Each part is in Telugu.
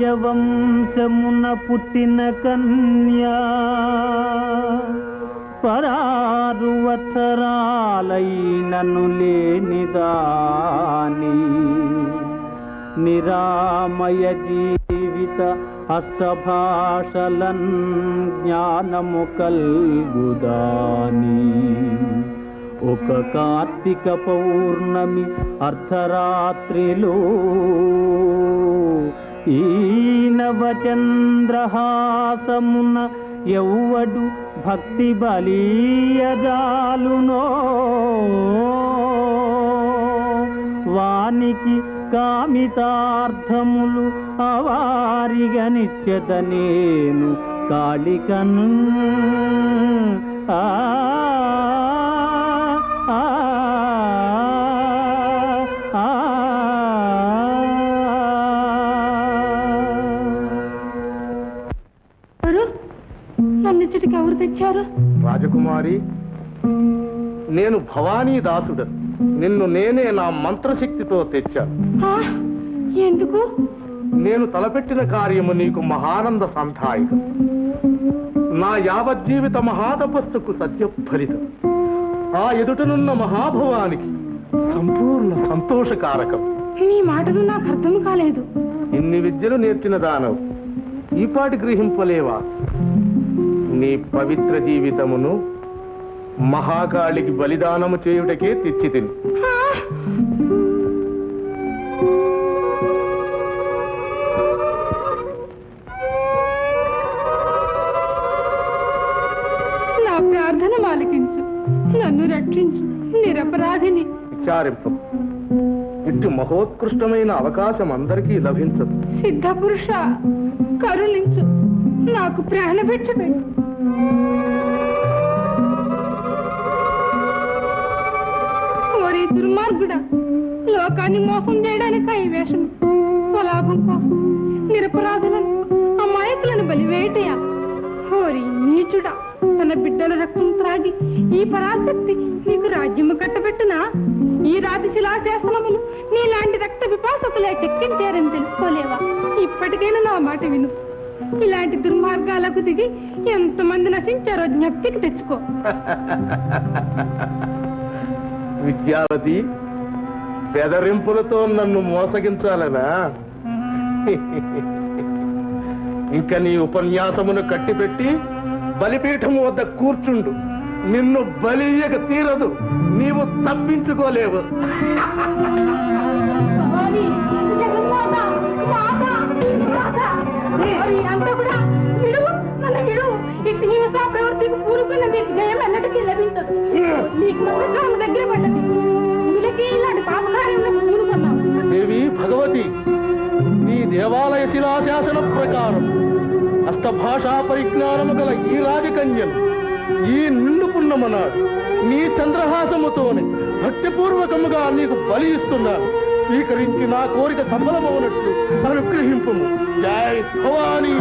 రాజవంశమున పుట్టిన కన్యా 16 వత్సరాలైనను లేనిదాని నిరామయ జీవిత అష్టభాషలన్ జ్ఞానము కల్గుదాని ఒక కార్తీక పౌర్ణమి అర్ధరాత్రిలో ఈ నవచంద్రహాసమున ఎవ్వడు భక్తి బలీయజాలునో వానికి కామితార్థములు అవారిగనిచ్చెద నేను కాళికను ఆ నన్నిచ్చటికి ఎవరు తెచ్చారు? రాజకుమారి, నేను భవానీ దాసుడు. నిన్ను నేనే నా మంత్రశక్తితో తెచ్చాను. ఎందుకు? నేను తలపెట్టిన కార్యము నీకు మహానంద సంధాయకం, నా యావజ్జీవిత మహాతపస్సుకు సత్య ఫలితం, ఆ ఎదుటనున్న మహాభవానికి సంపూర్ణ సంతోషకారకం. నీ మాటలు నాకు అర్థం కాలేదు. ఇన్ని విద్యలు నేర్చిన దానవు ఈపాటి గ్రహింపలేవా? నీ పవిత్ర జీవితమును మహాకాళికి బలిదానము చేయుటకే తెచ్చి తిని. నా ప్రార్థన ఆలకించు, నన్ను రక్షించు, నిరపరాధిని. విచారింపు, ఇటు మహోత్కృష్టమైన అవకాశం అందరికీ లభించదు. సిద్ధ పురుష, కరుణించు, నాకు ప్రాణభిక్ష పెట్టు. ఓరి దుర్మార్గుడా, లోకాన్ని మోసం చేయడానికి ఈ వేషం, స్వలాభం కోసం నిరపరాధులను అమాయకులను బలివేటయా? ఓరి నీచుడా, తన బిడ్డల రక్తం త్రాగి ఈ పరాశక్తి నీకు రాజ్యము కట్టబెట్టునా? ఈ రాతి శిలాశాసనములు నీలాంటి రక్త విపాసకులే చెక్కించారని తెలుసుకోలేవా? ఇప్పటికైనా నా మాట విను. ఇలాంటి దుర్మార్గాలకు దిగి ఎంతమంది నశించారో జ్ఞప్తికి తెచ్చుకో. విద్యావతి, బెదరింపులతో నన్ను మోసగించాలనా? ఇంక నీ ఉపన్యాసమును కట్టిపెట్టి బలిపీఠము వద్ద కూర్చుండు. నిన్ను బలియక తీరదు, నీవు తప్పించుకోలేవు. దేవి భగవతి, నీ దేవాలయ శిలాశాసన ప్రకారం అష్టభాషా పరిజ్ఞానము గల ఈ రాజకన్యను ఈ నిండు పున్నమనాడు నీ చంద్రహాసముతోనే భక్తిపూర్వకముగా నీకు బలి ఇస్తున్నాను. స్వీకరించి నా కోరిక సఫలమవునట్లు అనుగ్రహింపుము. జై భవానీ.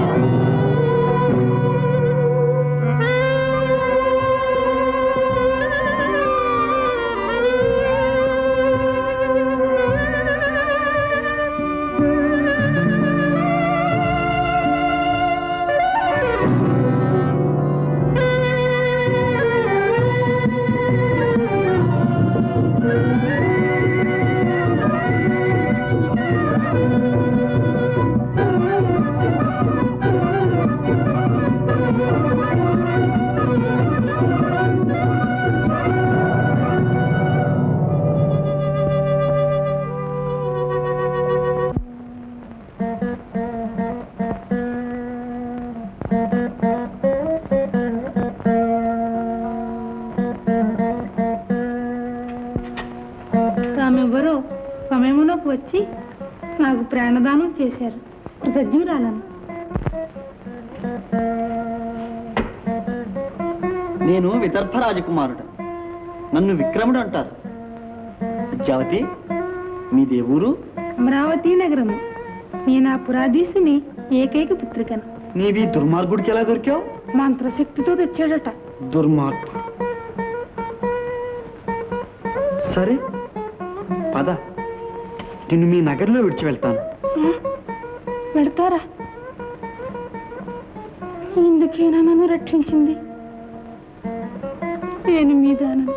తామెవరో సమయమునకు వచ్చి నాకు ప్రాణదానం చేశారు. కృతజ్ఞురాలను. నేను విదర్భ రాజకుమారుడు, నన్ను విక్రముడు అంటారు. విద్యావతి, మీ దేవురు? అమరావతి నగరము. నేను ఆ పురాధీసుని ఏకైక పుత్రికను. నీవి దుర్మార్గుడికి ఎలా దొరికావు? మంత్రశక్తితో తెచ్చాడట. దుర్మార్గుడు. సరే పద, నిన్ను మీ నగర్లో విడిచి వెళ్తాను. వెళ్తారా? దేనికైనా నన్ను రక్షించింది. నేను మీ దానను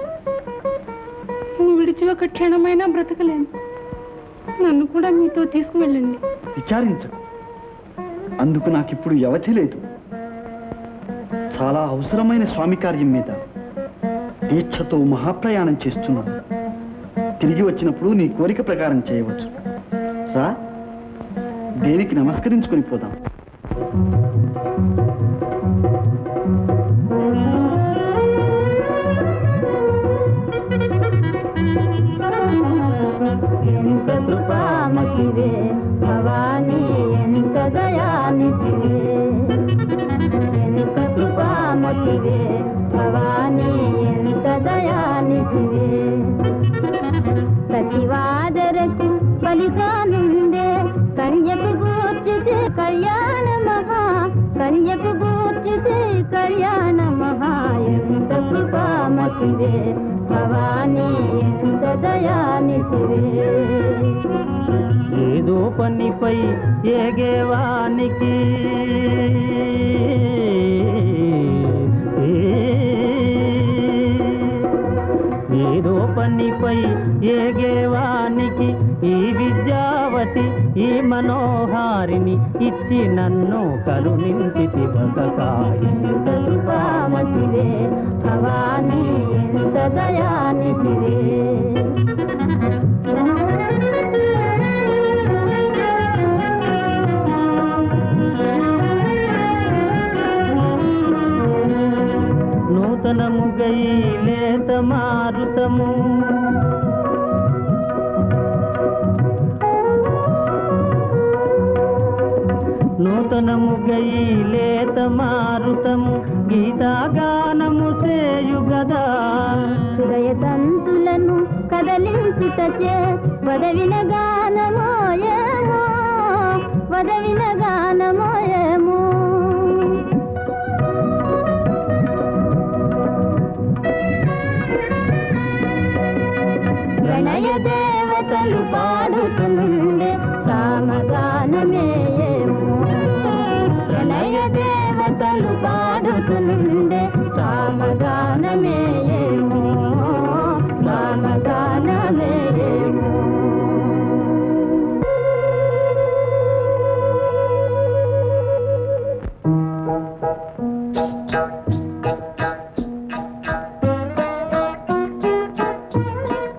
విడిచి ఒక క్షణమైనా బ్రతకలేను. నన్ను కూడా మీతో తీసుకువెళ్ళండి. విచారించ, అందుకు నాకిప్పుడు వ్యవధి లేదు. చాలా అవసరమైన స్వామి కార్యం మీద దీక్షతో మహాప్రయాణం చేస్తున్నాను. తిరిగి వచ్చినప్పుడు నీ కోరిక ప్రకారం చేయవచ్చు. రా, దేనికి నమస్కరించుకొని పోదాం. ఎంత కృపామతివే భవానీ, ఎంత దయానిధివే. ఎంత కృపామతివే భవానీ, ఎంత దయానిధివే. ప్రతివాదరకు బలిగానుండే కన్యకు గూర్చితే కళ్యాణ మహా, కన్యకు గూర్చితే కళ్యాణ మహా. ఎంత కృపామతివే భవానీ, ఎంత దయానిధివే. ఏదో పనిపై ఏగేవానికి ఏదో పనిపై ఏగేవానికి ఈ విద్యావతి ఈ మనోహారిని ఇచ్చి నన్ను కరుణించి బతకాయి. ఎంత కృపామతివే భవానీ, ఎంత దయానిధివే. నూతనముగై లేత మారుతము నూతనముగై లేత మారుతము గీతాగానము చేయుగదా. హృదయ తంతులను కదలించుటచే వదవిన గానమోయేమో, వదవిన గానమోయేమో.